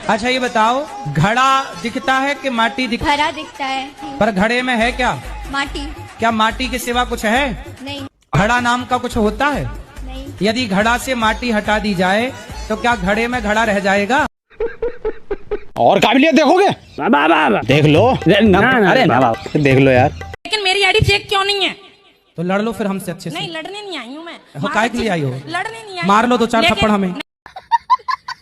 अच्छा ये बताओ, घड़ा दिखता है कि माटी दिखता घड़ा दिखता है, पर घड़े में है क्या? माटी। क्या माटी के सिवा कुछ है? नहीं। घड़ा नाम का कुछ होता है? नहीं। यदि घड़ा से माटी हटा दी जाए तो क्या घड़े में घड़ा रह जाएगा? और काबिलियत देखोगे? देख लो। अरे देख लो यार। लेकिन मेरी आईडी फेक क्यों नहीं है? तो लड़ लो फिर हमसे अच्छे से। नहीं, लड़ने नहीं आई हूँ मैं। काय के लिए आई हो? लड़ने नहीं आई। मार लो दो चार थप्पड़ हमें।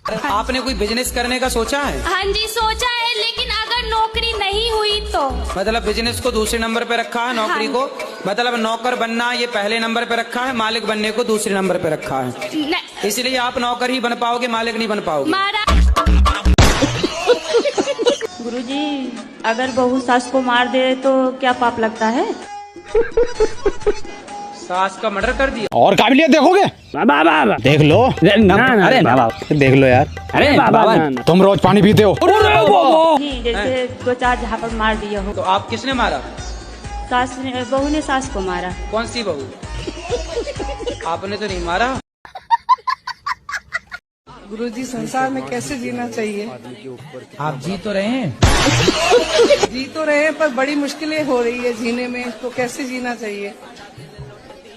आपने कोई बिजनेस करने का सोचा है? हाँ जी सोचा है, लेकिन अगर नौकरी नहीं हुई तो। मतलब बिजनेस को दूसरे नंबर पे रखा है, नौकरी को मतलब नौकर बनना ये पहले नंबर पे रखा है, मालिक बनने को दूसरे नंबर पे रखा है। इसलिए आप नौकर ही बन पाओगे, मालिक नहीं बन पाओगे। गुरुजी, अगर बहू सास को मार दे तो क्या पाप लगता है? सास का मर्डर कर दिया। और काबिलियत देखोगे? देख लो। अरे देख लो यार। अरे तुम रोज पानी पीते हो? जैसे दो चार झापड़ मार दिया हो। तो आप किसने मारा? सास ने, बहू ने सास को मारा। कौन सी बहू? आपने तो नहीं मारा। गुरुजी, संसार में कैसे जीना चाहिए? आप जी तो रहे हैं? जी तो रहे हैं, पर बड़ी मुश्किलें हो रही है जीने में, तो कैसे जीना चाहिए?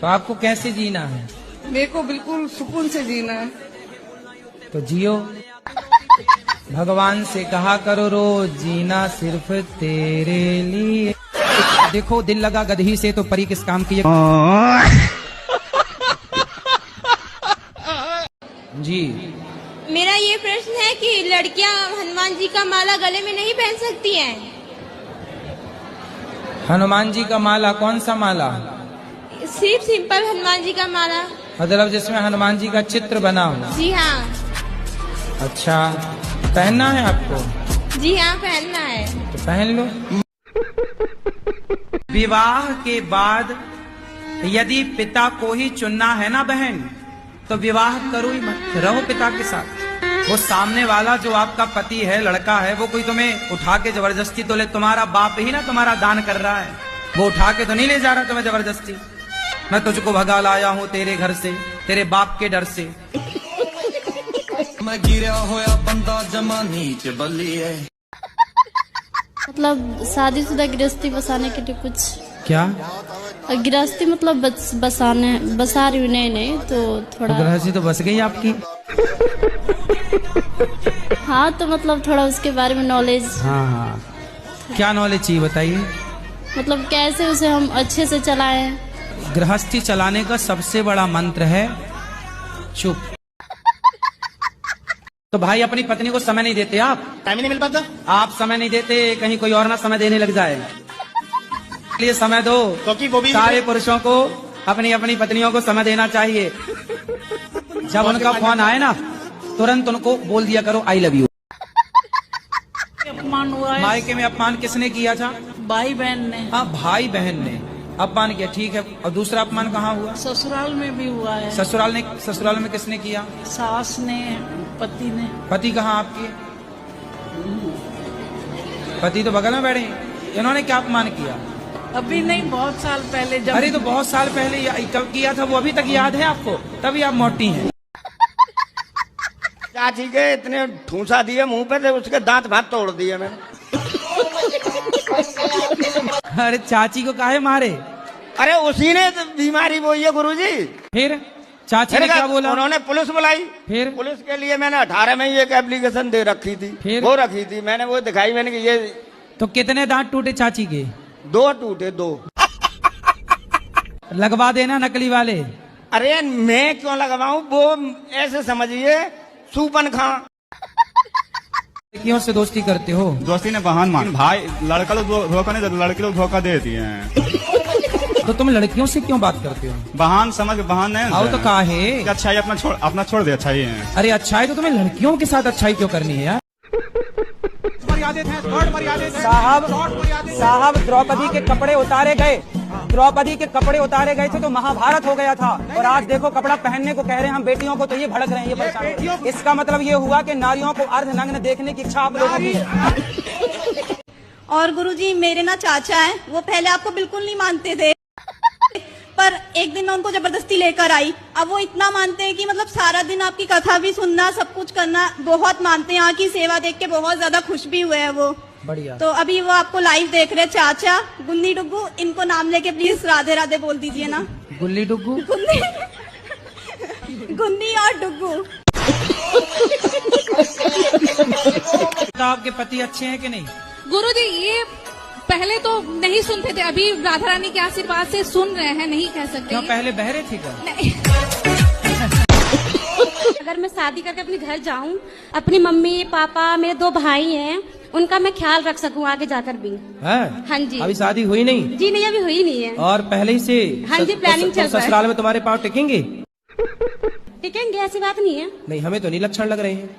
तो आपको कैसे जीना है? मेरे को बिल्कुल सुकून से जीना है। तो जियो। भगवान से कहा करो रोज, जीना सिर्फ तेरे लिए। देखो दिल लगा गधही से तो परी किस काम की है। जी मेरा ये प्रश्न है कि लड़कियां हनुमान जी का माला गले में नहीं पहन सकती हैं? हनुमान जी का माला? कौन सा माला? सिर्फ सिंपल हनुमान जी का माला। मतलब जिसमें हनुमान जी का चित्र बना हो? जी हाँ। अच्छा, पहनना है आपको? जी हाँ, पहनना है। तो पहन लो। विवाह के बाद यदि पिता को ही चुनना है ना बहन, तो विवाह करो ही मत, रहो पिता के साथ। वो सामने वाला जो आपका पति है, लड़का है, वो कोई तुम्हें उठा के जबरदस्ती तो ले, तुम्हारा बाप ही ना तुम्हारा दान कर रहा है, वो उठा के तो नहीं ले जा रहा तुम्हें जबरदस्ती। मैं तुझको भगा लाया हूँ तेरे घर से, तेरे बाप के डर से। मैं गिरा होया बंदा जमा नीच बल्ली है। मतलब शादीशुदा गृहस्थी बसाने के लिए कुछ? क्या गृहस्थी मतलब बसा रही हूँ। नहीं तो थोड़ा गृहस्थी तो बस गई आपकी। हाँ, तो मतलब थोड़ा उसके बारे में नॉलेज। हाँ, क्या नॉलेज चाहिए बताइए। मतलब कैसे उसे हम अच्छे से चलाएं। गृहस्थी चलाने का सबसे बड़ा मंत्र है चुप। तो भाई अपनी पत्नी को समय नहीं देते आप? टाइम नहीं मिल पाता। आप समय नहीं देते, कहीं कोई और ना समय देने लग जाए, लिए समय दो। क्योंकि वो भी सारे पुरुषों को अपनी अपनी पत्नियों को समय देना चाहिए। जब उनका फोन आए ना, तुरंत उनको बोल दिया करो आई लव यू। अपमान हुआ है। मायके में अपमान किसने किया था? भाई बहन ने। हाँ, भाई बहन ने अपमान किया, ठीक है। और दूसरा अपमान कहाँ हुआ? ससुराल में भी हुआ है। ससुराल में किसने किया? सास ने, पति ने। पति कहाँ आपके? पति तो बगल में बैठे हैं। इन्होंने क्या अपमान किया? अभी नहीं, बहुत साल पहले जब। अरे तो बहुत साल पहले कब किया था वो अभी तक याद है आपको? तभी आप मोटी हैं। चाची के इतने ठूसा दिए मुंह पे थे, उसके दांत भात तोड़ दिए मैंने। अरे चाची को काहे मारे? अरे उसी ने बीमारी बोई है गुरुजी। फिर चाची ने क्या बोला? उन्होंने पुलिस बुलाई। फिर पुलिस के लिए मैंने 18 में ही एक एप्लीकेशन दे रखी थी। फिर वो रखी थी मैंने, वो दिखाई मैंने कि ये। तो कितने दांत टूटे चाची के? 2 टूटे, 2। लगवा देना नकली वाले। अरे मैं क्यों लगवाऊं, वो ऐसे समझिए सूपन खां। लड़कियों से दोस्ती करते हो? दोस्ती ने बहान मान भाई, लड़का लोग धोखा नहीं देते, लड़के लोग धोखा दे दिए हैं। तो तुम लड़कियों से क्यों बात करते हो? बहान समझ के बहान नहीं। आओ तो कहा है अच्छाई अपना छोड़ दे, अच्छाई है। अरे अच्छाई तो तुम्हें लड़कियों के साथ अच्छाई क्यों करनी है यार? साहब द्रौपदी के कपड़े उतारे गए, द्रौपदी के कपड़े उतारे गए थे तो महाभारत हो गया था। और आज देखो कपड़ा पहनने को कह रहे हैं हम बेटियों को, तो ये भड़क रहे हैं, ये परेशान। इसका मतलब ये हुआ कि नारियों को अर्धनग्न देखने की इच्छा आप लोगों की है। और गुरुजी, मेरे ना चाचा हैं, वो पहले आपको बिल्कुल नहीं मानते थे, पर एक दिन मैं उनको जबरदस्ती लेकर आई। अब वो इतना मानते हैं कि मतलब सारा दिन आपकी कथा भी सुनना, सब कुछ करना, बहुत मानते हैं। यहाँ की सेवा देख के बहुत ज्यादा खुश भी हुए हैं वो। बढ़िया। तो अभी वो आपको लाइव देख रहे हैं। चाचा गुन्नी डुग्गू, इनको नाम लेके प्लीज राधे राधे बोल दीजिए ना। गुल्ली डुग्गू, गुन्नी और डुग्गू। तो आपके पति अच्छे हैं कि नहीं? गुरुजी ये पहले तो नहीं सुनते थे, अभी राधा रानी के आशीर्वाद से सुन रहे हैं, नहीं कह सकते। क्यों पहले बहरे थे क्या? नहीं। अगर मैं शादी करके अपने घर जाऊं, अपनी मम्मी पापा मेरे 2 भाई हैं, उनका मैं ख्याल रख सकूं आगे जाकर भी। है? हाँ जी। अभी शादी हुई नहीं? जी नहीं, अभी हुई नहीं है। और पहले ही से? हाँ जी, प्लानिंग चल रहा है। ससुराल में तुम्हारे पाँव टिकेंगे? टिकेंगे, ऐसी बात नहीं है। नहीं, हमें तो नहीं लक्षण लग रहे हैं।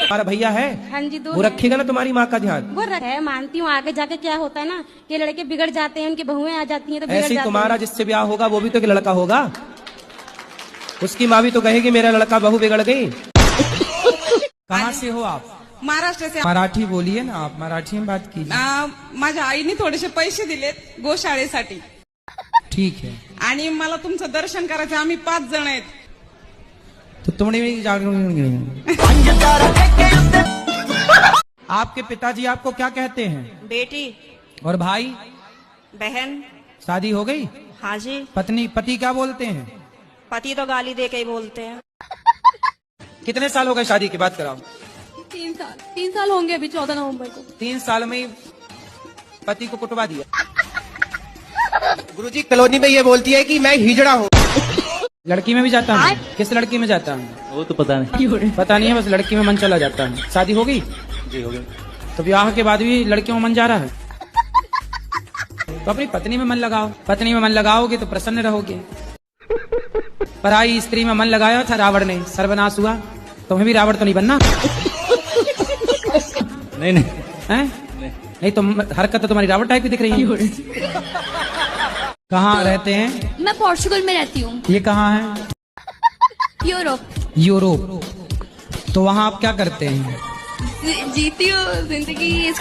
हमारा भैया है? हाँ जी, 2 वो रखेगा ना तुम्हारी माँ का ध्यान? वो है, मानती हूँ। आगे जाके क्या होता है ना कि लड़के बिगड़ जाते हैं, उनकी बहुएं आ जाती हैं तो बिगड़ ऐसे ही जाते तुम्हारा हैं। जिससे ब्याह होगा वो भी तो एक लड़का होगा। उसकी माँ भी तो कहेगी मेरा लड़का बहू बिगड़ गई। कहाँ से हो आप? महाराष्ट्र से। मराठी बोलिए ना आप, मराठी में बात कीजिए। माझ्या आईने थोडेसे पैसे दिलेत गोशाळेसाठी ठीक है। आणि मला तुमचं दर्शन करायचं। आम्ही 5 जण आहेत। तो तुमने आपके पिताजी आपको क्या कहते हैं? बेटी, और भाई बहन। शादी हो गई? हाँ जी। पति क्या बोलते हैं? पति तो गाली दे के ही बोलते हैं। कितने साल हो गए शादी की बात कराओ? 3 साल होंगे अभी 14 नवंबर को। 3 साल में ही पति को कुटवा दिया। गुरुजी कॉलोनी में ये बोलती है कि मैं हिजड़ा हूँ। लड़की में भी जाता हूँ? किस लड़की में जाता हूँ? वो तो पता नहीं। पता नहीं है, बस लड़की में मन चला जाता है। शादी हो गई? जी हो गई। तो ब्याह के बाद भी लड़कियों में मन जा रहा है? तो अपनी पत्नी में मन लगाओ। पत्नी में मन लगाओगे तो प्रसन्न रहोगे। पराई स्त्री में मन लगाया था रावण ने, सर्वनाश हुआ। तुम्हें भी रावण तो नहीं बनना? नहीं नहीं हैं? नहीं तो हरकत तो तुम्हारी रावण टाइप की दिख रही है। कहाँ रहते हैं? मैं पोर्चुगल में रहती हूँ। ये कहाँ है? यूरोप। तो वहाँ आप क्या करते हैं? जीती हूँ जिंदगी।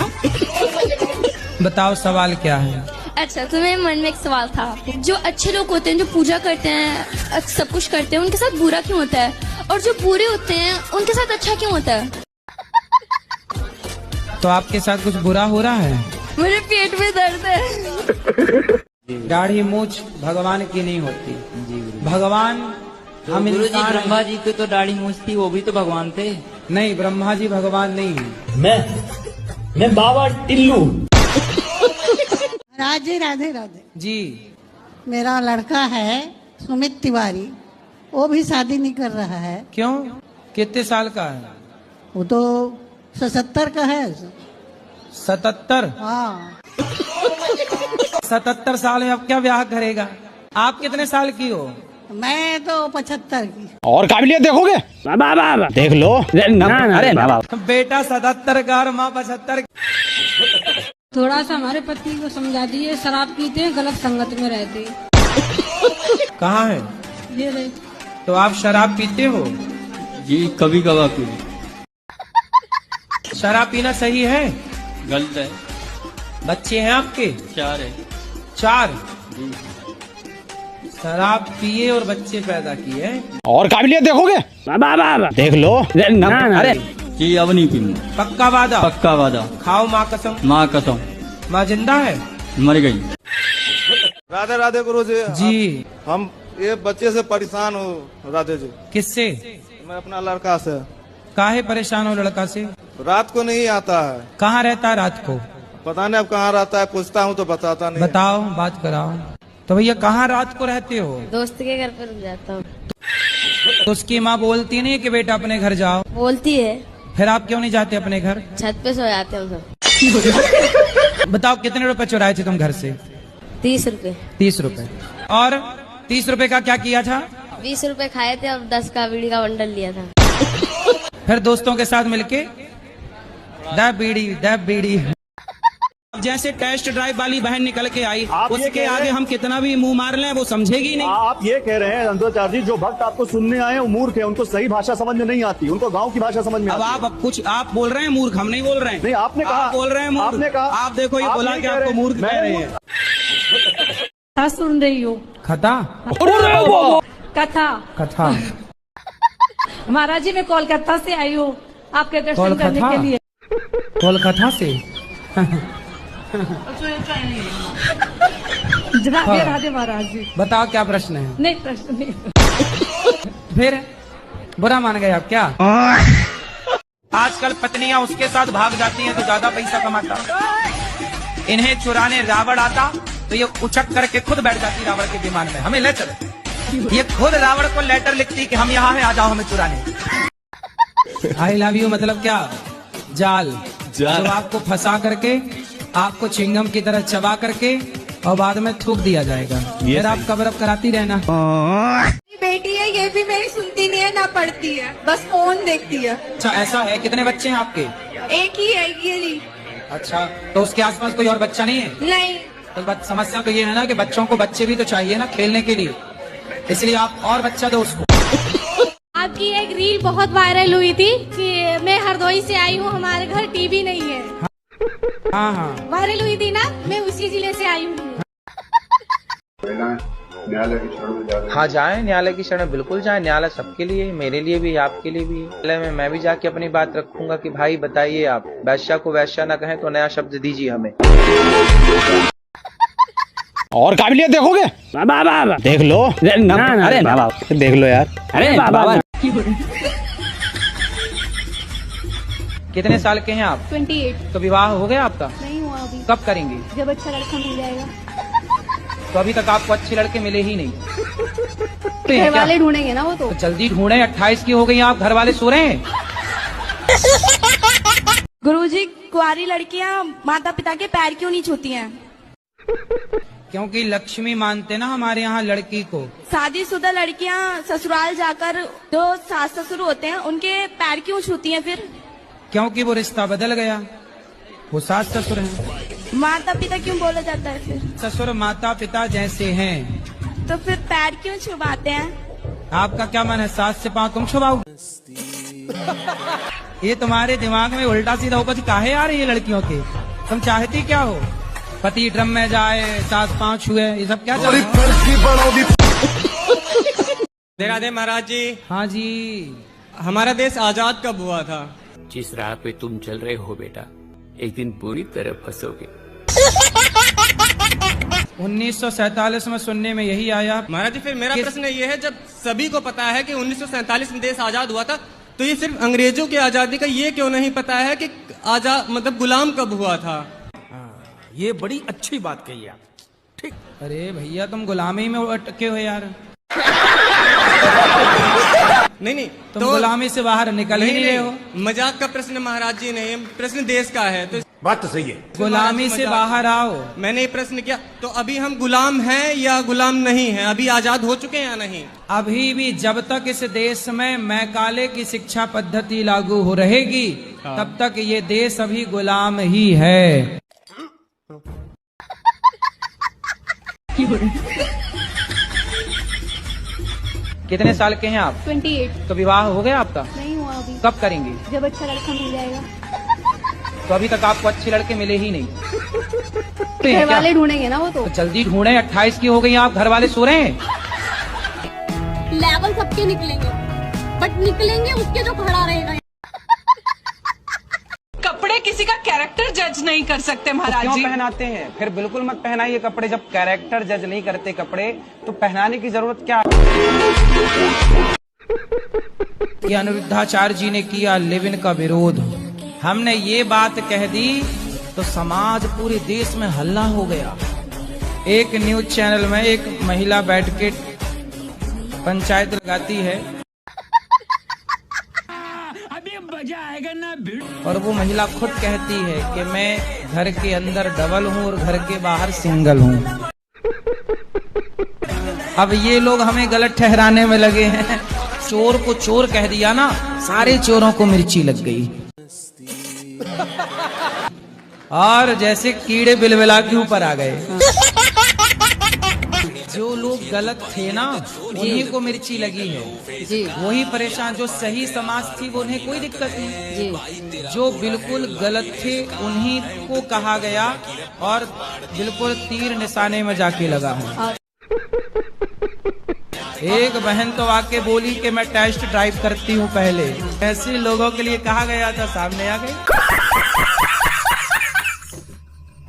बताओ सवाल क्या है? अच्छा, तो मेरे मन में एक सवाल था। जो अच्छे लोग होते हैं, जो पूजा करते हैं, सब कुछ करते हैं, उनके साथ बुरा क्यों होता है? और जो बुरे होते हैं उनके साथ अच्छा क्यों होता है? तो आपके साथ कुछ बुरा हो रहा है? मेरे पेट में दर्द है। दाढ़ी मूछ भगवान की नहीं होती। भगवान हम इंसान। ब्रह्मा जी की तो दाढ़ी मूछ थी, वो भी तो भगवान थे। नहीं, ब्रह्मा जी भगवान नहीं है। मैं बाबा टिल्लू। राधे राधे राधे जी। मेरा लड़का है सुमित तिवारी, वो भी शादी नहीं कर रहा है। क्यों? कितने साल का है? वो तो 77 का है। 77? हाँ। 77 साल में अब क्या ब्याह करेगा? आप कितने साल की हो? मैं तो 75 की। और काबिलियत देखोगे? देख लो। अरे बेटा 77 का और माँ 75। थोड़ा सा हमारे पति को समझा दिए, शराब पीते हैं, गलत संगत में रहते हैं। कहाँ है? ये रहे। तो आप शराब पीते हो? जी कभी कभार पी। शराब पीना सही है? गलत है। बच्चे हैं आपके? 4 है। 4? शराब पिए और बच्चे पैदा किए। और काबिलियत देखोगे? देख लो। अरे जी अब नहीं पीऊंगा। पक्का वादा? पक्का वादा। खाओ माँ कसम। माँ कसम। माँ जिंदा है? मर गई। राधे राधे गुरु जी। हम ये बच्चे से परेशान हो राधे जी। किससे? मैं अपना लड़का से। काहे परेशान हो लड़का से? रात को नहीं आता है। कहाँ रहता है रात को? पता नहीं अब कहाँ रहता है, पूछता हूँ तो बताता नहीं। बताओ, बात कराओ। तो भैया कहाँ रात को रहते हो? दोस्त के घर पर रुक जाता हूँ। तो उसकी माँ बोलती नहीं कि बेटा अपने घर जाओ? बोलती है। फिर आप क्यों नहीं जाते अपने घर? छत पे सो जाते हैं सब। बताओ कितने रुपए चुराए थे तुम घर से? 30 रुपए। 30 रुपए। और 30 रुपए का क्या किया था? 20 रुपए खाए थे और 10 का बीड़ी का बंडल लिया था। फिर दोस्तों के साथ मिलके द बीड़ी। जैसे टेस्ट ड्राइव वाली बहन निकल के आई, उसके आगे हम कितना भी मुंह मार लें वो समझेगी नहीं। आप ये कह रहे हैं अंतराचार्य जी, जो भक्त आपको सुनने आए हैं वो मूर्ख है, उनको सही भाषा समझ में नहीं आती, उनको गांव की भाषा समझ में आती है। अब कुछ आप बोल रहे हैं मूर्ख, हम नहीं बोल रहे हैं। नहीं, आपने कहा। आप बोल रहे हैं मूर्ख। आपने कहा। आप देखो ये बोला कि आपको मूर्ख कह रहे हैं। कथा सुन रही हूँ। खता कथा कथा महाराज जी मैं कोलकाता से आई हूँ आपके दर्शन कोलकाता? करने के लिए। कोलकाता से राधे राधे महाराज जी। बताओ क्या प्रश्न है? नहीं प्रश्न नहीं। फिर बुरा मान गए आप क्या? आजकल पत्नियां उसके साथ भाग जाती हैं तो ज्यादा पैसा कमाता। इन्हें चुराने रावण आता तो ये उचक करके खुद बैठ जाती रावण के विमान में, हमें ले चलो। ये खुद रावण को लेटर लिखती कि हम यहाँ हैं, आ जाओ हमें चुराने। आई लव यू मतलब क्या? जाल जब आपको फंसा करके आपको चिंगम की तरह चबा करके और बाद में थूक दिया जाएगा। फिर आप कवर अप कराती रहना। बेटी है, ये भी मेरी सुनती नहीं है ना पढ़ती है, बस फोन देखती है। अच्छा ऐसा है? कितने बच्चे हैं आपके? एक ही है ये नहीं। अच्छा तो उसके आसपास कोई और बच्चा नहीं है? नहीं। तो समस्या तो ये है ना कि बच्चों को बच्चे भी तो चाहिए ना खेलने के लिए, इसलिए आप और बच्चा दो उसको। आपकी एक रील बहुत वायरल हुई थी कि मैं हरदोई से आई हूँ, हमारे घर टीवी नहीं है। हाँ हाँ वायरल हुई थी ना, मैं उसी जिले से आई हूँ। हाँ जाए न्यायालय की शरण, बिल्कुल जाए। न्यायालय सबके लिए, मेरे लिए भी, आपके लिए भी। न्यायालय में मैं भी जाके अपनी बात रखूंगा कि भाई बताइए, आप वैश्या को वैश्या ना कहें तो नया शब्द दीजिए हमें। और काबिलियत देखोगे? देख लो। अरे बाबा देख लो यार। अरे बाबा कितने साल के हैं आप? 28। तो विवाह हो गया आपका? नहीं हुआ अभी। कब करेंगे? जब अच्छा लड़का मिल जाएगा। तो अभी तक आपको अच्छे लड़के मिले ही नहीं। घर वाले ढूंढेंगे ना वो तो जल्दी ढूंढे। 28 की हो गई आप, घर वाले सो रहे हैं। गुरुजी, कुंवारी लड़कियां माता पिता के पैर क्यों नहीं छूती हैं? क्योंकि लक्ष्मी मानते ना हमारे यहाँ लड़की को। शादीशुदा लड़कियां ससुराल जाकर जो सास ससुर होते हैं उनके पैर क्यों छूती हैं फिर? क्योंकि वो रिश्ता बदल गया, वो सास ससुर हैं। माता पिता क्यों बोला जाता है फिर? ससुर माता पिता जैसे हैं। तो फिर पैर क्यों छुपाते हैं? आपका क्या मन है सास से पाँव तुम छुपाओ? ये तुम्हारे दिमाग में उल्टा सीधा उपज काहे आ रही है लड़कियों के? तुम चाहती क्या हो? पति ड्रम में जाए, सास पाँव छुए, ये सब क्या चल रहा है? राधे महाराज जी। हाँ जी। हमारा देश आजाद कब हुआ था? जिस राह पे तुम चल रहे हो बेटा, एक दिन पूरी तरह फंसोगे। 1947 में सुनने में यही आया। महाराज जी फिर मेरा प्रश्न ये है, जब सभी को पता है कि 1947 में देश आजाद हुआ था, तो ये सिर्फ अंग्रेजों की आजादी का ये क्यों नहीं पता है कि आजाद मतलब गुलाम कब हुआ था? ये बड़ी अच्छी बात कही आप। ठीक। अरे भैया तुम गुलामी में अटके हो यार। नहीं तुम तो गुलामी से बाहर निकल ही नहीं रहे हो। मजाक का प्रश्न महाराज जी नहीं, प्रश्न देश का है। तो बात तो सही है। गुलामी से बाहर आओ। मैंने ये प्रश्न किया, तो अभी हम गुलाम हैं या गुलाम नहीं हैं? अभी आजाद हो चुके हैं या नहीं? अभी भी जब तक इस देश में मैकाले की शिक्षा पद्धति लागू हो रहेगी, तब तक ये देश अभी गुलाम ही है। कितने साल के हैं आप? 28। तो विवाह हो गया आपका? नहीं हुआ अभी। कब करेंगे? जब अच्छा लड़का मिल जाएगा। तो अभी तक आपको अच्छे लड़के मिले ही नहीं। घर वाले ढूंढेंगे ना वो तो जल्दी ढूंढे। 28 की हो गई आप, घर वाले सो रहे हैं। लेवल सबके निकलेंगे, बट निकलेंगे उसके जो खड़ा रहेगा। कपड़े किसी का कैरेक्टर जज नहीं कर सकते महाराज जी। क्यों पहनाते हैं? फिर बिल्कुल मत पहनाइए कपड़े। जब कैरेक्टर जज नहीं करते कपड़े, तो पहनाने की जरूरत क्या? ये अनिरुद्धाचार्य जी ने किया लिव इन का विरोध। हमने ये बात कह दी तो समाज पूरे देश में हल्ला हो गया। एक न्यूज चैनल में एक महिला बैठ के पंचायत लगाती है, और वो महिला खुद कहती है कि मैं घर के अंदर डबल हूँ और घर के बाहर सिंगल हूँ। अब ये लोग हमें गलत ठहराने में लगे हैं। चोर को चोर कह दिया ना, सारे चोरों को मिर्ची लग गई। और जैसे कीड़े बिलबिला के ऊपर आ गए। जो लोग गलत थे ना उन्हीं को मिर्ची लगी है जी, वही परेशान। जो सही समाज थी वो उन्हें कोई दिक्कत नहीं जी, जो बिल्कुल गलत थे उन्हीं को कहा गया और बिल्कुल तीर निशाने में जाके लगा है। एक बहन तो आके बोली कि मैं टेस्ट ड्राइव करती हूँ पहले, ऐसे लोगों के लिए कहा गया था, सामने आ गई।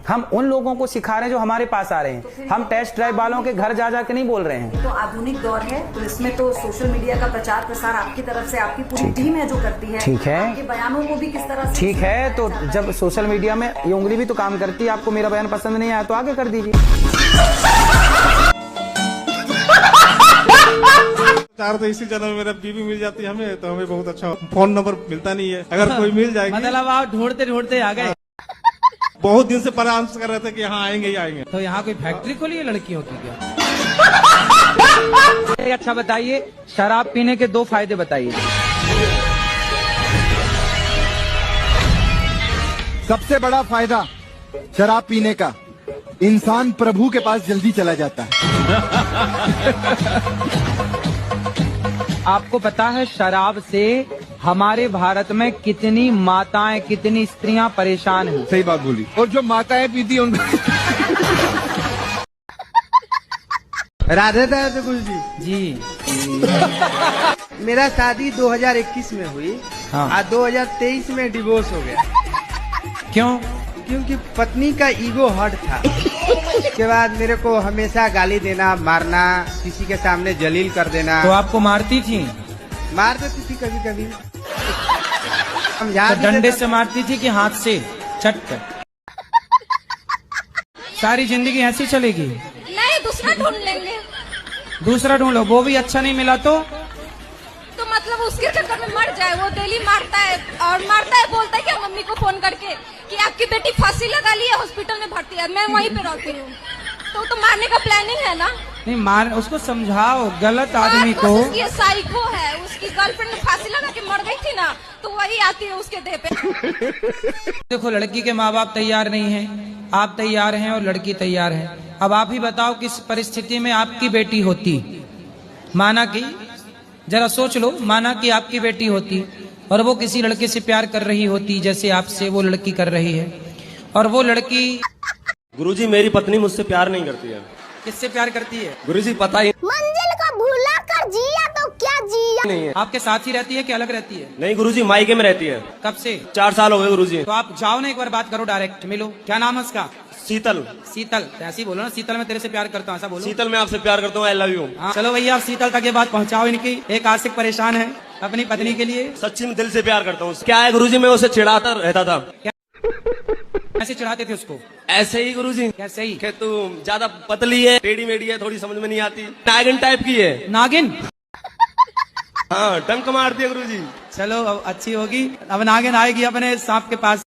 हम उन लोगों को सिखा रहे हैं जो हमारे पास आ रहे हैं, हम टेस्ट ड्राइव वालों के घर जा के नहीं बोल रहे हैं। तो आधुनिक दौर है, तो इसमें तो सोशल मीडिया का प्रचार प्रसार आपकी तरफ से आपकी पूरी टीम है जो करती है। ठीक है, आपके बयानों को भी किस तरह से ठीक है, तो जब सोशल मीडिया में ये उंगली भी तो काम करती है, आपको मेरा बयान पसंद नहीं आया तो आगे कर दीजिए। तो इसी जन्म मेरा बीवी मिल जाती है हमें तो हमें बहुत अच्छा। फोन नंबर मिलता नहीं है, अगर कोई मिल जाएगी। मतलब आप ढूंढते ढूंढते आ गए। बहुत दिन से परामर्श कर रहे थे कि यहाँ आएंगे ही आएंगे। तो यहाँ कोई फैक्ट्री खोली है लड़कियों की क्या? अच्छा बताइए, शराब पीने के 2 फायदे बताइए। सबसे बड़ा फायदा शराब पीने का, इंसान प्रभु के पास जल्दी चला जाता है। आपको पता है शराब से हमारे भारत में कितनी माताएं, कितनी स्त्रियां परेशान हैं? सही बात बोली। और जो माताएं पीती हैं उनको राधे राधे गुरु जी। मेरा शादी 2021 में हुई, हाँ। और 2023 में डिवोर्स हो गया। क्यों? क्योंकि पत्नी का ईगो हर्ट था। उसके बाद मेरे को हमेशा गाली देना, मारना, किसी के सामने जलील कर देना। तो आपको मारती थी? मार देती थी कभी कभी। तो डंडे से मारती थी कि हाथ से चट कर? सारी जिंदगी ऐसी चलेगी? नहीं, दूसरा ढूंढ लेंगे। दूसरा ढूंढो, वो भी अच्छा नहीं मिला तो मतलब उसके चक्कर में मर जाए। वो डेली मारता है और मारता है, बोलता है कि मम्मी को फोन करके कि आपकी बेटी फांसी लगा ली है, हॉस्पिटल में भर्ती है, मैं वहीं पे रहती हूँ। तो मारने का प्लानिंग है ना? नहीं, मार उसको समझाओ, गलत आदमी को। ये साइको है, उसकी गर्लफ्रेंड ने फांसी लगा के मर गई थी ना, तो वही आती है उसके देह पे। देखो, लड़की के माँ बाप तैयार नहीं है, आप तैयार हैं और लड़की तैयार है। अब आप ही बताओ किस परिस्थिति में आपकी बेटी होती। माना कि, जरा सोच लो, माना कि आपकी बेटी होती और वो किसी लड़के से प्यार कर रही होती जैसे आपसे वो लड़की कर रही है, और वो लड़की। गुरुजी, मेरी पत्नी मुझसे प्यार नहीं करती है। किससे प्यार करती है? गुरुजी पता ही। मंजिल को भूला कर जिया तो क्या जिया। नहीं है। आपके साथ ही रहती है कि अलग रहती है? नहीं गुरुजी, मायके में रहती है। कब से? 4 साल हो गए गुरुजी। तो आप जाओ ना, एक बार बात करो, डायरेक्ट मिलो। क्या नाम है उसका? शीतल। शीतल, ऐसी बोलो ना, शीतल मैं तेरे से प्यार करता हूँ, ऐसा बोलो। शीतल, मैं आपसे प्यार करता हूँ, आई लव यू। चलो भैया, आप शीतल तक ये बात पहुँचाओ इनकी। एक आशिक परेशान है अपनी पत्नी के लिए। सच्ची में दिल से प्यार करता हूँ। क्या है गुरुजी, मैं उसे चिढ़ाता रहता था। कैसे चिढ़ाते थे उसको? ऐसे ही गुरुजी। कैसे ही? कि तू ज्यादा पतली है, टेढ़ी मेढ़ी है, थोड़ी समझ में नहीं आती, नागिन टाइप की है। नागिन? हाँ, डंक मारती है गुरुजी। चलो, अब अच्छी होगी, अब नागिन आएगी अपने सांप के पास।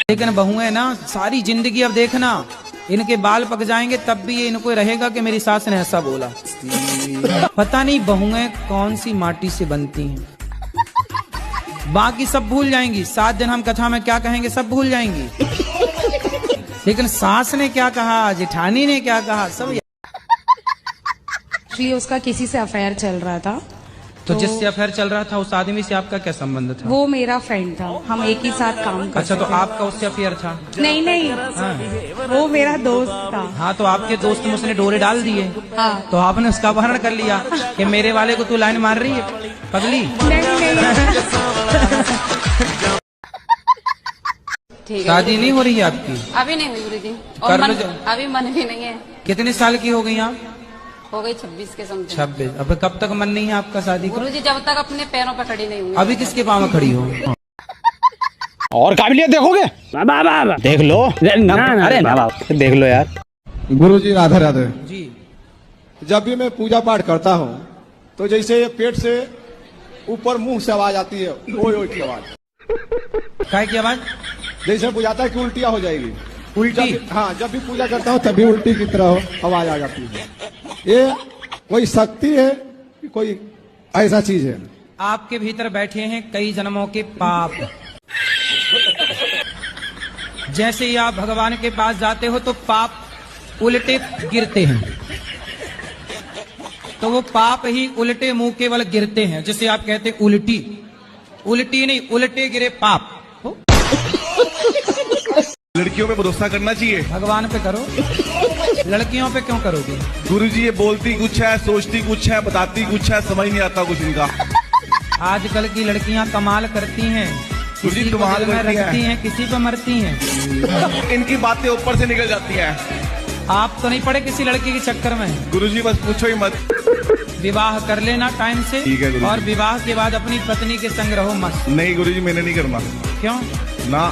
लेकिन बहुएं ना, सारी जिंदगी अब देखना, इनके बाल पक जाएंगे तब भी ये इनको रहेगा कि मेरी सास ने ऐसा बोला। पता नहीं बहुएं कौन सी माटी से बनती हैं। बाकी सब भूल जाएंगी, 7 दिन हम कथा में क्या कहेंगे सब भूल जाएंगी, लेकिन सास ने क्या कहा, जेठानी ने क्या कहा, सब। उसका किसी से अफेयर चल रहा था। तो जिससे अफेयर चल रहा था उस आदमी से आपका क्या संबंध था? वो मेरा फ्रेंड था, हम एक ही साथ काम करते थे। अच्छा, तो आपका उससे अफेयर था? नहीं नहीं, हाँ। वो मेरा दोस्त था। हाँ, तो आपके दोस्त में उसने डोरे डाल दिए। हाँ। तो आपने उसका अपहरण कर लिया कि मेरे वाले को तू लाइन मार रही है पगली। शादी नहीं हो रही है आपकी? अभी नहीं हुई गुरुजी, और मन, अभी मन भी नहीं है। कितने साल की हो गई आप? हो गई 26 के समथिंग। 26। अब कब तक मन नहीं है आपका शादी का? गुरुजी, जब तक अपने पैरों पर खड़ी नहीं हुई। अभी किसके पाँव में खड़ी हो? और काबिलियत देखोगे? देख लो। अरे देख लो यार। गुरुजी राधे राधे जी। जब भी मैं पूजा पाठ करता हूँ तो जैसे पेट से ऊपर मुंह से आवाज आती है, ओए की आवाज। काय की आवाज? जैसे बुझाता है कि उल्टियाँ हो जाएगी। उल्टी? हाँ, जब भी पूजा करता हूँ तभी उल्टी की तरह आवाज आ जाती है। ये कोई शक्ति है कि कोई ऐसा चीज है? आपके भीतर बैठे हैं कई जन्मों के पाप। जैसे ही आप भगवान के पास जाते हो तो पाप उल्टे गिरते हैं। तो वो पाप ही उल्टे मुंह केवल गिरते हैं, जिसे आप कहते हैं उल्टी। उल्टी नहीं, उल्टे गिरे पाप। लड़कियों पे भरोसा करना चाहिए। भगवान पे करो, लड़कियों पे क्यों करोगे? गुरुजी ये बोलती कुछ है, सोचती कुछ है, बताती कुछ है, समझ नहीं आता कुछ इनका। आजकल की लड़कियां कमाल करती हैं, किसी को दिल में रखती हैं, किसी पे मरती हैं। इनकी बातें ऊपर से निकल जाती हैं। आप तो नहीं पड़े किसी लड़की के चक्कर में? गुरुजी बस पूछो ही मत। विवाह कर लेना टाइम से, ठीक है गुरुजी। और विवाह के बाद अपनी पत्नी के संग रहो मत। नहीं गुरुजी मैंने नहीं करना। क्यों? ना,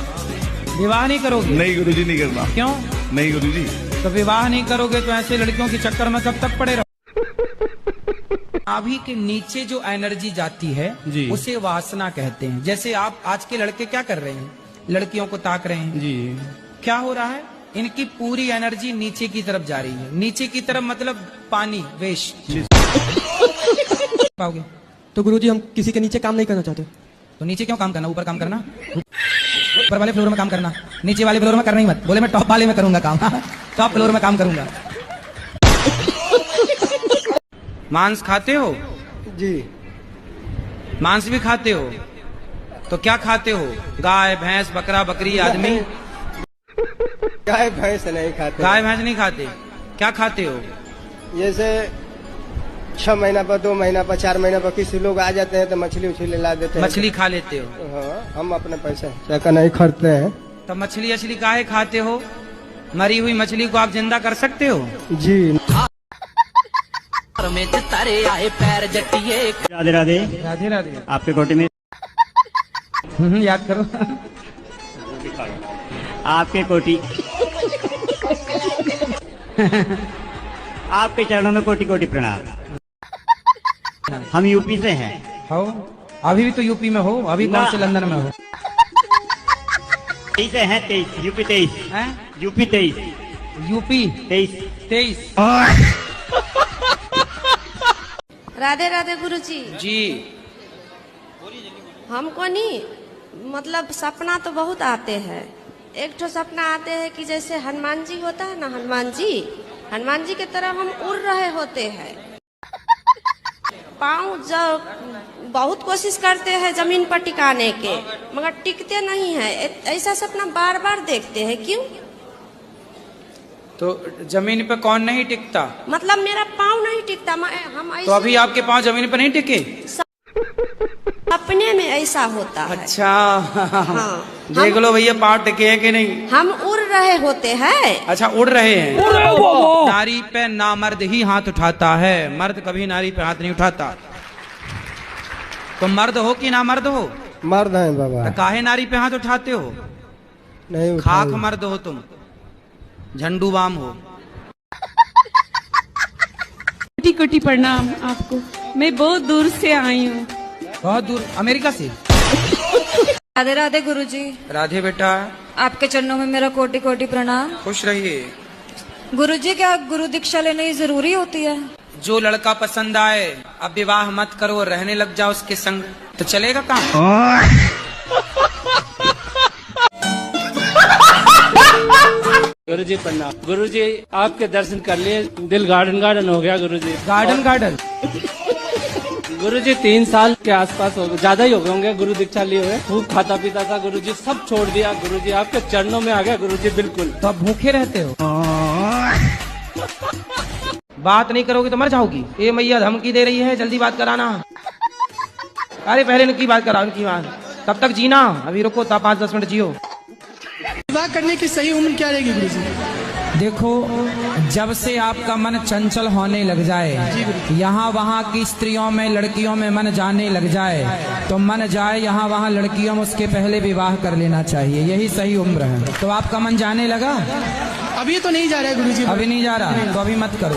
विवाह नहीं करोगे? नहीं गुरुजी नहीं करना। क्यों? नहीं गुरुजी। तो विवाह नहीं करोगे तो ऐसे लड़कियों के चक्कर में कब तक पड़े रहो? नाभि के नीचे जो एनर्जी जाती है उसे वासना कहते हैं। जैसे आप आज के लड़के क्या कर रहे हैं? लड़कियों को ताक रहे हैं जी। क्या हो रहा है? इनकी पूरी एनर्जी नीचे की तरफ जा रही है। नीचे की तरफ मतलब पानी, वेस्ट। पाओगे तो गुरुजी हम किसी के नीचे काम नहीं करना चाहते। तो नीचे क्यों काम करना? ऊपर काम करना, ऊपर वाले फ्लोर में काम करना, नीचे वाले फ्लोर में करना ही मत। बोले मैं टॉप वाले में करूंगा काम, टॉप फ्लोर में काम करूंगा। मांस खाते हो? जी। मांस भी खाते हो? तो क्या खाते हो? गाय, भैंस, बकरा, बकरी, आदमी? गाय भैंस नहीं खाते। गाय भैंस नहीं खाते, क्या खाते हो? जैसे 6 महीना पर, 2 महीना पर, 4 महीना पर किसी लोग आ जाते हैं तो मछली उछली ला देते हैं। मछली खा लेते हो? हाँ, हम अपने पैसे चक्कर नहीं खरीदते हैं। तो मछली अछली काहे खाते हो? मरी हुई मछली को आप जिंदा कर सकते हो? जी। राधे राधे। राधे राधे। आपके कोटी में याद करो। आपके कोटी आपके चरणों में कोटि कोटि प्रणाम। हम यूपी से हैं। हो? अभी भी तो यूपी में हो? अभी कौन से लंदन में हो? 23 हैं, 23 यूपी 23 हैं? UP 23 UP 23। राधे राधे गुरुजी। जी। हमको नहीं, मतलब सपना तो बहुत आते हैं। एक तो सपना आते हैं कि जैसे हनुमान जी होता है ना, हनुमान जी की तरह हम उड़ रहे होते हैं। पाँव जब बहुत कोशिश करते हैं जमीन पर टिकाने के, मगर टिकते नहीं है। ऐसा सपना बार बार देखते हैं, क्यों? तो जमीन पे कौन नहीं टिकता? मतलब मेरा पाँव नहीं टिकता। हम तो अभी आपके पाँव जमीन पे नहीं टिके? सपने में ऐसा होता है। अच्छा। हाँ। देख लो भैया पाँव टिके हैं कि नहीं। हम उड़ रहे होते हैं। अच्छा, उड़ रहे हैं। नारी पे नामर्द ही हाथ उठाता है, मर्द कभी नारी पे हाथ नहीं उठाता। तुम मर्द हो कि नामर्द हो? मर्द हैं बाबा। तो काहे नारी पे हाथ उठाते हो? नहीं खाक मर्द हो तुम, झंडू बाम हो। कोटि कोटि प्रणाम आपको। मैं बहुत दूर से आई हूँ। बहुत दूर? अमेरिका से? राधे राधे गुरुजी। राधे बेटा। आपके चरणों में मेरा कोटि कोटि प्रणाम। खुश रहिए। गुरुजी क्या गुरु दीक्षा लेनी जरूरी होती है? जो लड़का पसंद आए अब विवाह मत करो, रहने लग जाओ उसके संग, तो चलेगा काम। गुरुजी प्रणाम। गुरुजी आपके दर्शन कर लिए, दिल गार्डन हो गया गुरुजी। गार्डन गुरुजी 3 साल के आसपास हो गए, ज्यादा ही हो गए होंगे गुरु दीक्षा लिए हुए। खूब खाता पीता था गुरुजी, सब छोड़ दिया गुरुजी, आपके चरणों में आ गया गुरुजी बिल्कुल। तो आप भूखे रहते हो? बात नहीं करोगे तो मर जाओगी। ये मैया धमकी दे रही है, जल्दी बात कराना। अरे पहले इनकी बात कराओ, इनकी बात। तब तक जीना, अभी रुको, 5-10 मिनट जियो। विवाह करने की सही उम्र क्या रहेगी गुरुजी? देखो, जब से आपका मन चंचल होने लग जाए, यहाँ वहाँ की स्त्रियों में, लड़कियों में मन जाने लग जाए, तो मन जाए यहाँ वहाँ लड़कियों में, उसके पहले विवाह कर लेना चाहिए। यही सही उम्र है। तो आपका मन जाने लगा? अभी तो नहीं जा रहा है गुरुजी। अभी नहीं जा रहा तो अभी मत करो।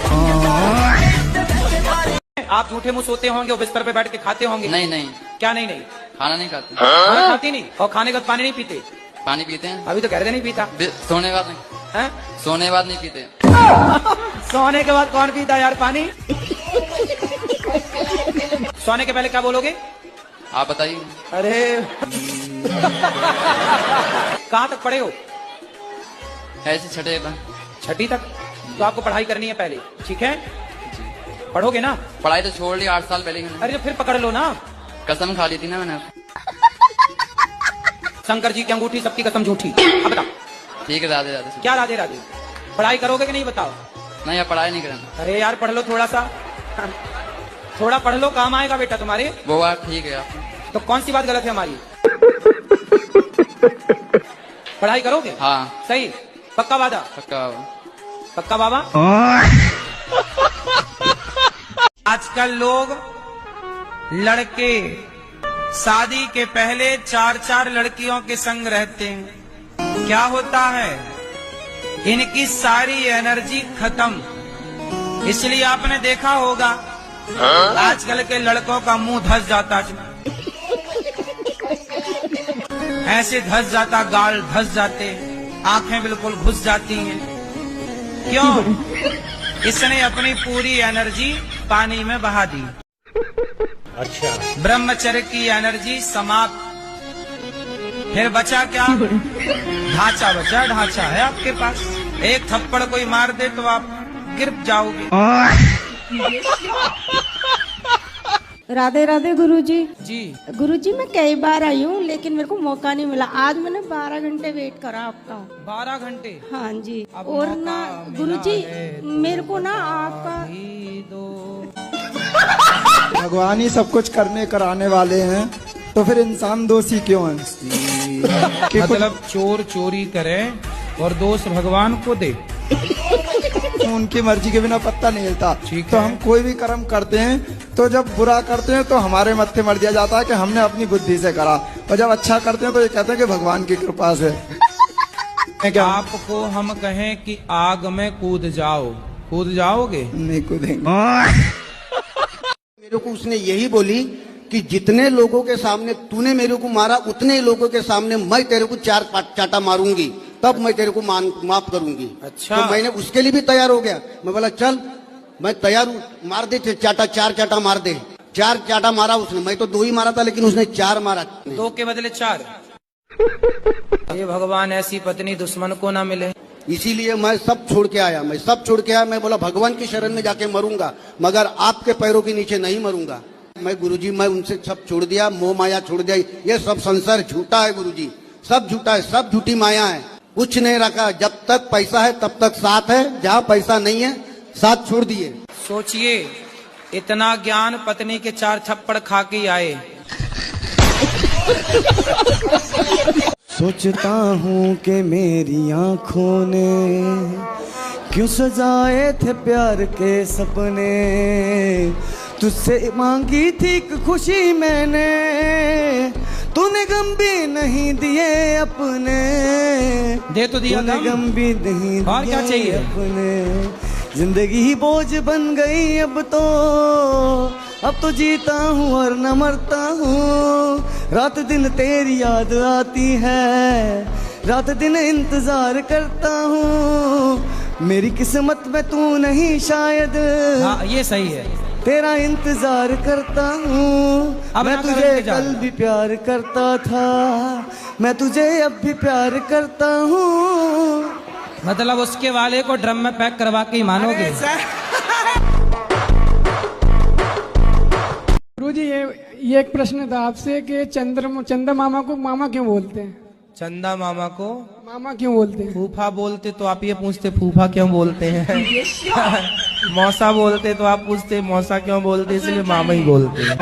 आप झूठे मुंह सोते होंगे और बिस्तर पे बैठ के खाते होंगे। नहीं। क्या नहीं? खाना नहीं खाते। खाना खाती नहीं? और खाने के बाद पानी नहीं पीते? पानी पीते हैं। अभी तो कह रहे नहीं पीता। सोने बाद नहीं है? सोने बाद नहीं पीते। सोने के बाद कौन पीता यार पानी? सोने के पहले क्या बोलोगे? आप बताइए। अरे कहाँ तक पढ़े हो? ऐसे छठे तक। छठी तक? तो आपको पढ़ाई करनी है पहले, ठीक है? पढ़ोगे ना? पढ़ाई तो छोड़ ली 8 साल पहले मैंने। अरे तो फिर पकड़ लो ना। कसम खा ली थी ना मैंने। शंकर जी की अंगूठी सबकी कसम झूठी। अब बता। ठीक है राधे राधे। क्या राधे राधे? पढ़ाई करोगे कि नहीं बताओ? नहीं यार पढ़ाई नहीं करना। अरे यार पढ़ लो थोड़ा सा, थोड़ा पढ़ लो, काम आएगा बेटा तुम्हारे। वो बात ठीक है यार। तो कौन सी बात गलत है हमारी? पढ़ाई करोगे? हाँ सही, पक्का वादा? पक्का। पक्का बाबा? आजकल लोग लड़के शादी के पहले 4-4 लड़कियों के संग रहते हैं। क्या होता है? इनकी सारी एनर्जी खत्म। इसलिए आपने देखा होगा आजकल के लड़कों का मुंह धस जाता है, ऐसे धस जाता, गाल धस जाते, आंखें बिल्कुल घुस जाती हैं। क्यों? इसने अपनी पूरी एनर्जी पानी में बहा दी। अच्छा। ब्रह्मचर्य की एनर्जी समाप्त। फिर बचा क्या? ढांचा बचा। ढांचा है आपके पास। एक थप्पड़ कोई मार दे तो आप गिर जाओगे। राधे राधे गुरुजी। जी गुरुजी, मैं कई बार आई हूँ लेकिन मेरे को मौका नहीं मिला। आज मैंने 12 घंटे वेट करा आपका। 12 घंटे? हाँ जी। और ना गुरुजी, मेरे को ना आपका भगवान ही सब कुछ करने कराने वाले हैं, तो फिर इंसान दोषी क्यों है? मतलब चोर चोरी करे और दोष भगवान को दे। उनकी मर्जी के बिना पत्ता नहीं हिलता। तो हम कोई भी कर्म करते हैं तो जब बुरा करते हैं तो हमारे मत्थे मर दिया जाता है कि हमने अपनी बुद्धि से करा, और जब अच्छा करते हैं तो ये कहते हैं कि भगवान की कृपा से। आपको हम कहें कि आग में कूद जाओ, कूद जाओगे? नहीं कूदेंगे। मेरे को उसने यही बोली कि जितने लोगों के सामने तूने मेरे को मारा, उतने ही लोगों के सामने मैं तेरे को 4 चाटा मारूंगी, तब मैं तेरे को माफ करूंगी। अच्छा। तो मैंने उसके लिए भी तैयार हो गया। मैं बोला चल मैं तैयार हूँ, मार दे चाटा, 4 चाटा मार दे। 4 चाटा मारा उसने। मैं तो 2 ही मारा था लेकिन उसने 4 मारा। 2 के बदले 4। ये भगवान ऐसी पत्नी दुश्मन को ना मिले। इसीलिए मैं सब छोड़ के आया। मैं बोला भगवान की शरण में जाके मरूंगा, मगर आपके पैरों के नीचे नहीं मरूंगा। मैं गुरुजी, मैं उनसे सब छोड़ दिया, मोह माया छोड़ दिया। ये सब संसार झूठा है गुरुजी, सब झूठा है, सब झूठी माया है, कुछ नहीं रखा। जब तक पैसा है तब तक साथ है, जहाँ पैसा नहीं है साथ छोड़ दिए। सोचिए, इतना ज्ञान पत्नी के 4 थप्पड़ खा के आए। सोचता हूँ कि मेरी आँखों ने क्यों सजाए थे प्यार के सपने, तुझसे मांगी थी एक खुशी मैंने, तूने गम भी नहीं दिए अपने। दे तो दिया, गम भी नहीं और क्या चाहिए अपने। जिंदगी ही बोझ बन गई अब तो जीता हूँ और न मरता हूँ। रात दिन तेरी याद आती है, रात दिन इंतजार करता हूँ। मेरी किस्मत में तू नहीं शायद। हाँ, ये सही है। तेरा इंतजार करता हूँ। मैं तुझे कल भी प्यार करता था, मैं तुझे अब भी प्यार करता हूँ। मतलब उसके वाले को ड्रम में पैक करवा के ही मानोगे? गुरुजी, ये एक प्रश्न था आपसे कि चंदा मामा को मामा क्यों बोलते हैं? चंदा मामा को मामा क्यों बोलते हैं? फूफा बोलते तो आप ये पूछते फूफा क्यों बोलते हैं? मौसा बोलते तो आप पूछते मौसा क्यों बोलते, इसलिए मामा ही बोलते हैं।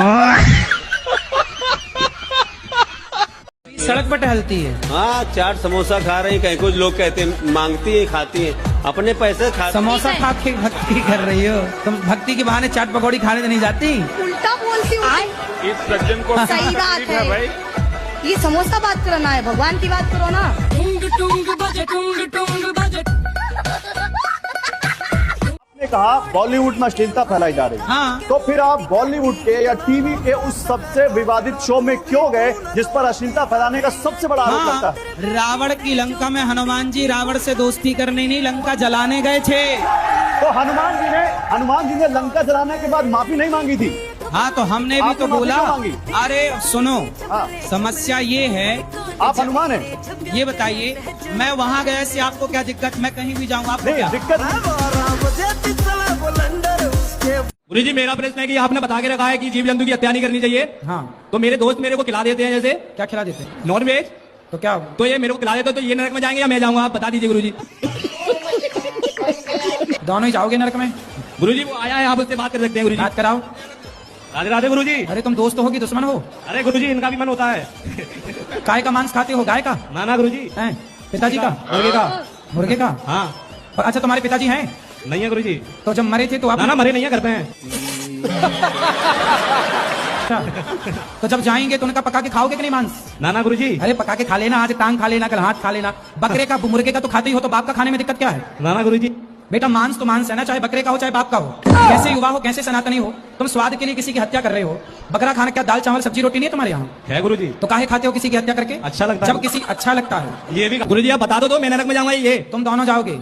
सड़क पर टहलती है। हाँ, चाट समोसा खा रही, कहीं कुछ लोग कहते हैं मांगती है, खाती है, अपने पैसे खाती। समोसा खा के भक्ति कर रही हो तुम? भक्ति के बहाने चाट पकौड़ी खाने तो नहीं जाती? उल्टा बोलती हूँ। इस सज्जन को सही बात है भाई। ये समोसा बात करो ना, है भगवान की बात करो ना। आपने कहा बॉलीवुड में अश्लीलता फैलाई जा रही है। हाँ। तो फिर आप बॉलीवुड के या टीवी के उस सबसे विवादित शो में क्यों गए जिस पर अश्लीलता फैलाने का सबसे बड़ा आरोप लगता है? रावण की लंका में हनुमान जी रावण से दोस्ती करने नहीं, लंका जलाने गए थे। तो हनुमान जी ने लंका जलाने के बाद माफी नहीं मांगी थी? हाँ, तो हमने भी तो बोला। अरे सुनो, समस्या ये है, आप हनुमान हैं? ये बताइए, मैं वहाँ गया से आपको क्या दिक्कत? मैं कहीं भी जाऊँगा, आपको क्या दिक्कत? गुरुजी मेरा प्रश्न है कि आपने बता के रखा है कि जीव जंतु की हत्या नहीं करनी चाहिए। हाँ। तो मेरे दोस्त मेरे को खिला देते हैं, जैसे क्या खिला देते हैं? Non veg. तो क्या तो ये मेरे को खिला देते तो ये नरक में जाएंगे या मैं जाऊंगा? आप बता दीजिए गुरुजी। दोनों ही जाओगे नरक में। गुरुजी वो आया है, आप उससे बात कर सकते हैं गुरुजी। बात कराओ। राधे राधे गुरुजी। अरे तुम दोस्त हो कि दुश्मन हो? अरे गुरुजी इनका भी मन होता है। काय का मांस खाते हो? गाय का? ना गुरुजी। पिताजी का? मुर्गे का? मुर्गे का? हाँ। और अच्छा तुम्हारे पिताजी हैं? नहीं है गुरुजी। तो जब मरे थे तो आप? ना मरे नहीं है, घर पे हैं। अच्छा, तो जब जाएंगे तो उनका पका के खाओगे कि नहीं मांस? ना गुरुजी। अरे पका के खा लेना, आज टांग खा लेना, कल हाथ खा लेना। बकरे का मुर्गे का तो खाते ही हो, तो बाप का खाने में दिक्कत क्या है? ना गुरुजी। बेटा मांस तो मांस है ना, चाहे बकरे का हो चाहे बाप का हो। कैसे युवा हो, कैसे सनातनी हो, तुम स्वाद के लिए किसी की हत्या कर रहे हो। बकरा खाना क्या दाल चावल सब्जी रोटी नहीं है तुम्हारे यहाँ? है गुरुजी। तो काहे खाते हो किसी की हत्या करके? अच्छा लगता है। जब किसी अच्छा लगता है। ये भी गुरुजी आप बता दो तो मैं नरक में जाऊंगा। ये तुम दोनों जाओगे।